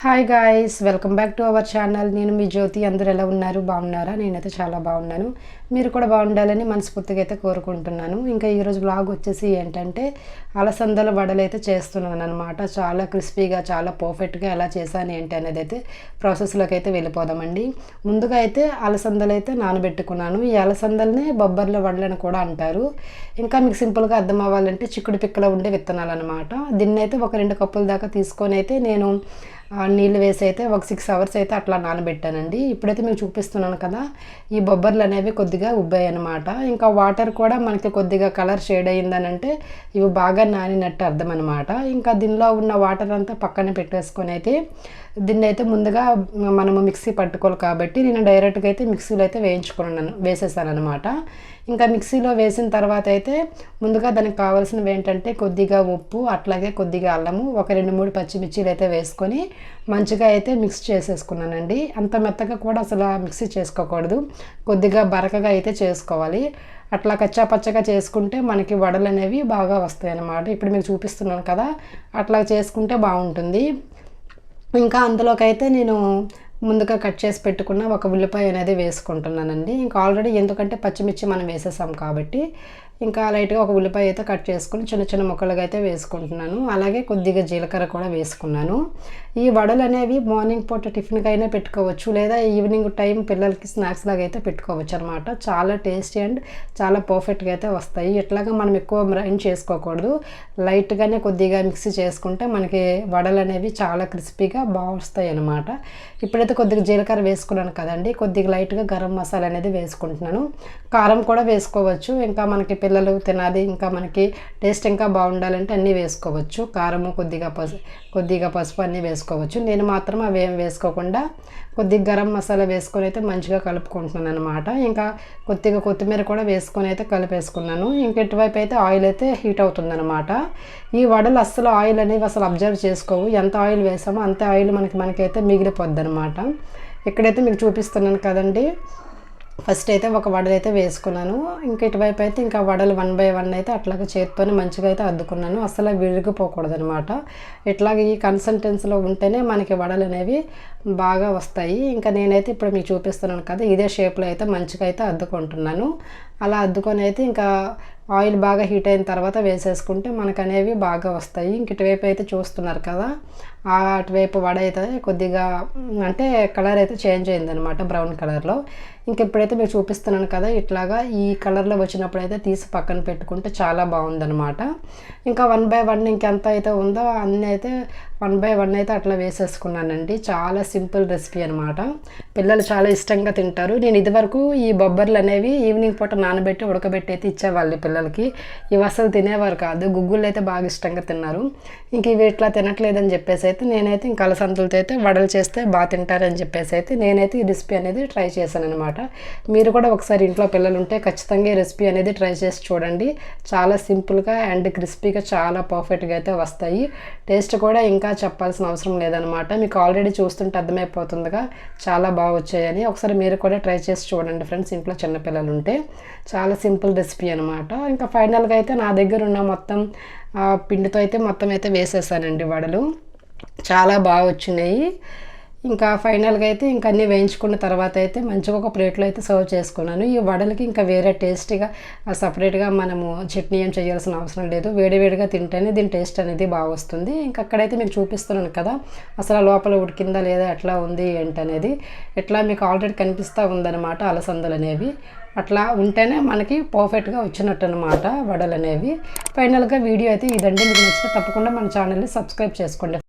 Hi guys, welcome back to our channel. నేను మీ జ్యోతి. అందరూ ఎలా ఉన్నారు? బాగున్నారా? నేనైతే చాలా బాగున్నాను. మీరు కూడా బాగుండాలని మనస్ఫూర్తిగా అయితే కోరుకుంటున్నాను. ఇంకా ఈరోజు బ్లాగ్ వచ్చేసి ఏంటంటే అలసందల వడలు అయితే చేస్తున్నాను అనమాట. చాలా క్రిస్పీగా, చాలా పర్ఫెక్ట్గా ఎలా చేశాను ఏంటి అనేది అయితే ప్రాసెస్లోకి అయితే వెళ్ళిపోదామండి. ముందుగా అయితే అలసందలు అయితే నానబెట్టుకున్నాను. ఈ అలసందల్ని బొబ్బర్ల వడలని కూడా అంటారు. ఇంకా మీకు సింపుల్గా అర్థం అవ్వాలంటే చిక్కుడు పిక్కలో ఉండే విత్తనాలు అనమాట. దీన్ని అయితే ఒక 2 కప్పుల దాకా తీసుకొని అయితే నేను నీళ్ళు వేసి అయితే ఒక 6 అవర్స్ అయితే అట్లా నానబెట్టానండి. ఇప్పుడైతే మీకు చూపిస్తున్నాను కదా, ఈ బొబ్బర్లు అనేవి కొద్దిగా ఉబ్బాయి అనమాట. ఇంకా వాటర్ కూడా మనకి కొద్దిగా కలర్ షేడ్ అయ్యిందనంటే ఇవి బాగా నానినట్టు అర్థం అనమాట. ఇంకా దీనిలో ఉన్న వాటర్ అంతా పక్కన పెట్టేసుకొని అయితే దీన్ని అయితే ముందుగా మనము మిక్సీ పట్టుకోవాలి కాబట్టి నేను డైరెక్ట్గా అయితే మిక్సీలో అయితే వేసేసాను అనమాట. ఇంకా మిక్సీలో వేసిన తర్వాత అయితే ముందుగా దానికి కావాల్సినవి ఏంటంటే కొద్దిగా ఉప్పు, అట్లాగే కొద్దిగా అల్లము, ఒక 2-3 పచ్చిమిర్చీలు అయితే వేసుకొని మంచిగా అయితే మిక్స్ చేసేసుకున్నానండి. అంత మెత్తగా కూడా అసలు మిక్సీ చేసుకోకూడదు, కొద్దిగా బరకగా అయితే చేసుకోవాలి. అట్లా కచ్చా పచ్చగా చేసుకుంటే మనకి వడలు అనేవి బాగా వస్తాయి అన్నమాట. ఇప్పుడు మీకు చూపిస్తున్నాను కదా, అట్లా చేసుకుంటే బాగుంటుంది. ఇంకా అందులోకి అయితే నేను ముందుగా కట్ చేసి పెట్టుకున్న ఒక ఉల్లిపాయ అనేది వేసుకుంటున్నానండి. ఇంకా ఆల్రెడీ ఎందుకంటే పచ్చిమిర్చి మనం వేసేసాం కాబట్టి ఇంకా లైట్గా ఒక ఉల్లిపాయ అయితే కట్ చేసుకుని చిన్న చిన్న ముక్కలుగా అయితే వేసుకుంటున్నాను. అలాగే కొద్దిగా జీలకర్ర కూడా వేసుకున్నాను. ఈ వడలు అనేవి మార్నింగ్ పూట టిఫిన్కి అయినా పెట్టుకోవచ్చు, లేదా ఈవినింగ్ టైం పిల్లలకి స్నాక్స్ లాగా అయితే పెట్టుకోవచ్చు అనమాట. చాలా టేస్టీ అండ్ చాలా పర్ఫెక్ట్గా అయితే వస్తాయి. ఇట్లాగా మనం ఎక్కువ గ్రైండ్ చేసుకోకూడదు, లైట్గానే కొద్దిగా మిక్సీ చేసుకుంటే మనకి వడలు అనేవి చాలా క్రిస్పీగా బాగా వస్తాయి అనమాట. ఇప్పుడైతే కొద్దిగా జీలకర్ర వేసుకున్నాను కదండి, కొద్దిగా లైట్గా గరం మసాలా అనేది వేసుకుంటున్నాను. కారం కూడా వేసుకోవచ్చు, ఇంకా మనకి పిల్లలు తినాలి, ఇంకా మనకి టేస్ట్ ఇంకా బాగుండాలంటే అన్నీ వేసుకోవచ్చు. కారము, కొద్దిగా పసుపు అన్నీ వేసుకోవచ్చు. నేను మాత్రం అవి ఏం వేసుకోకుండా కొద్దిగా గరం మసాలా వేసుకొని అయితే మంచిగా కలుపుకుంటున్నాను అనమాట. ఇంకా కొద్దిగా కొత్తిమీర కూడా వేసుకొని అయితే కలిపేసుకున్నాను. ఇంకా ఇటువైపు అయితే ఆయిల్ అయితే హీట్ అవుతుందన్నమాట. ఈ వడలు అస్సలు ఆయిల్ అనేవి అసలు అబ్జర్వ్ చేసుకోవు, ఎంత ఆయిల్ వేసామో అంతే ఆయిల్ మనకైతే మిగిలిపోద్ది అనమాట. ఇక్కడైతే మీకు చూపిస్తున్నాను కదండి, ఫస్ట్ అయితే ఒక వడలు అయితే వేసుకున్నాను. ఇంకా ఇటువైపు అయితే ఇంకా వడలు 1 by 1 అయితే అట్లాగే చేతితోనే మంచిగా అయితే అద్దుకున్నాను. అసలు విరిగిపోకూడదు అనమాట. ఇట్లాగ ఈ కన్సిస్టెన్సీలో ఉంటేనే మనకి వడలు అనేవి బాగా వస్తాయి. ఇంకా నేనైతే ఇప్పుడు మీకు చూపిస్తున్నాను కదా, ఇదే షేప్లో అయితే మంచిగా అయితే అద్దుకుంటున్నాను. అలా అద్దుకొని అయితే ఇంకా ఆయిల్ బాగా హీట్ అయిన తర్వాత వేసేసుకుంటే మనకు అనేవి బాగా వస్తాయి. ఇంక ఇటువైపు అయితే చూస్తున్నారు కదా, అటువైపు వడ అయితే కొద్దిగా అంటే కలర్ అయితే చేంజ్ అయిందనమాట, బ్రౌన్ కలర్లో. ఇంక ఇప్పుడైతే మీరు చూపిస్తున్నాను కదా, ఇట్లాగా ఈ కలర్లో వచ్చినప్పుడు అయితే తీసి పక్కన పెట్టుకుంటే చాలా బాగుందనమాట. ఇంకా 1 by 1 ఇంకెంత అయితే ఉందో అన్నీ అయితే 1 by 1 అయితే అట్లా వేసేసుకున్నానండి. చాలా సింపుల్ రెసిపీ అనమాట, పిల్లలు చాలా ఇష్టంగా తింటారు. నేను ఇదివరకు ఈ బొబ్బర్లు అనేవి ఈవినింగ్ పూట నానబెట్టి ఉడకబెట్టి అయితే ఇచ్చేవాళ్ళు పిల్లలకి. ఇవి అసలు తినేవారు కాదు, గుగ్గులు అయితే బాగా ఇష్టంగా తిన్నారు. ఇంక ఇవి ఇట్లా తినట్లేదని చెప్పేసి అయితే నేనైతే ఇంకా అలసందలతో అయితే వడలు చేస్తే బాగా తింటారని చెప్పేసి అయితే నేనైతే ఈ రెసిపీ అనేది ట్రై చేశాను అనమాట. మీరు కూడా ఒకసారి ఇంట్లో పిల్లలు ఉంటే ఖచ్చితంగా ఈ రెసిపీ అనేది ట్రై చేసి చూడండి. చాలా సింపుల్గా అండ్ క్రిస్పీగా చాలా పర్ఫెక్ట్గా అయితే వస్తాయి. టేస్ట్ కూడా ఇంకా చెప్పాల్సిన అవసరం లేదనమాట, మీకు ఆల్రెడీ చూస్తుంటే అర్థమైపోతుందిగా చాలా బాగా వచ్చాయని. ఒకసారి మీరు కూడా ట్రై చేసి చూడండి ఫ్రెండ్స్, ఇంట్లో చిన్నపిల్లలు ఉంటే. చాలా సింపుల్ రెసిపీ అనమాట. ఇంకా ఫైనల్గా అయితే నా దగ్గర ఉన్న మొత్తం పిండితో అయితే మొత్తం అయితే వేసేసానండి వడలు. చాలా బాగా వచ్చినాయి. ఇంకా ఫైనల్గా అయితే ఇంకా అన్నీ వేయించుకున్న తర్వాత అయితే మంచిగా ఒక ప్లేట్లో అయితే సర్వ్ చేసుకున్నాను. ఈ వడలకి ఇంకా వేరే టేస్టీగా సపరేట్గా మనము చట్నీ ఏం చేయాల్సిన అవసరం లేదు, వేడివేడిగా తింటేనే దీని టేస్ట్ అనేది బాగా వస్తుంది. ఇంకా అక్కడైతే మీకు చూపిస్తున్నాను కదా, అసలు లోపల ఉడికిందా లేదా, ఎట్లా ఉంది ఏంటనేది ఇట్లా మీకు ఆల్రెడీ కనిపిస్తూ ఉందన్నమాట. అలసందలు అనేవి అట్లా ఉంటేనే మనకి పర్ఫెక్ట్గా వచ్చినట్టు అనమాట వడలు అనేవి. ఫైనల్గా వీడియో అయితే ఇదండి. మీకు నచ్చితే తప్పకుండా మన ఛానల్ని సబ్స్క్రైబ్ చేసుకోండి.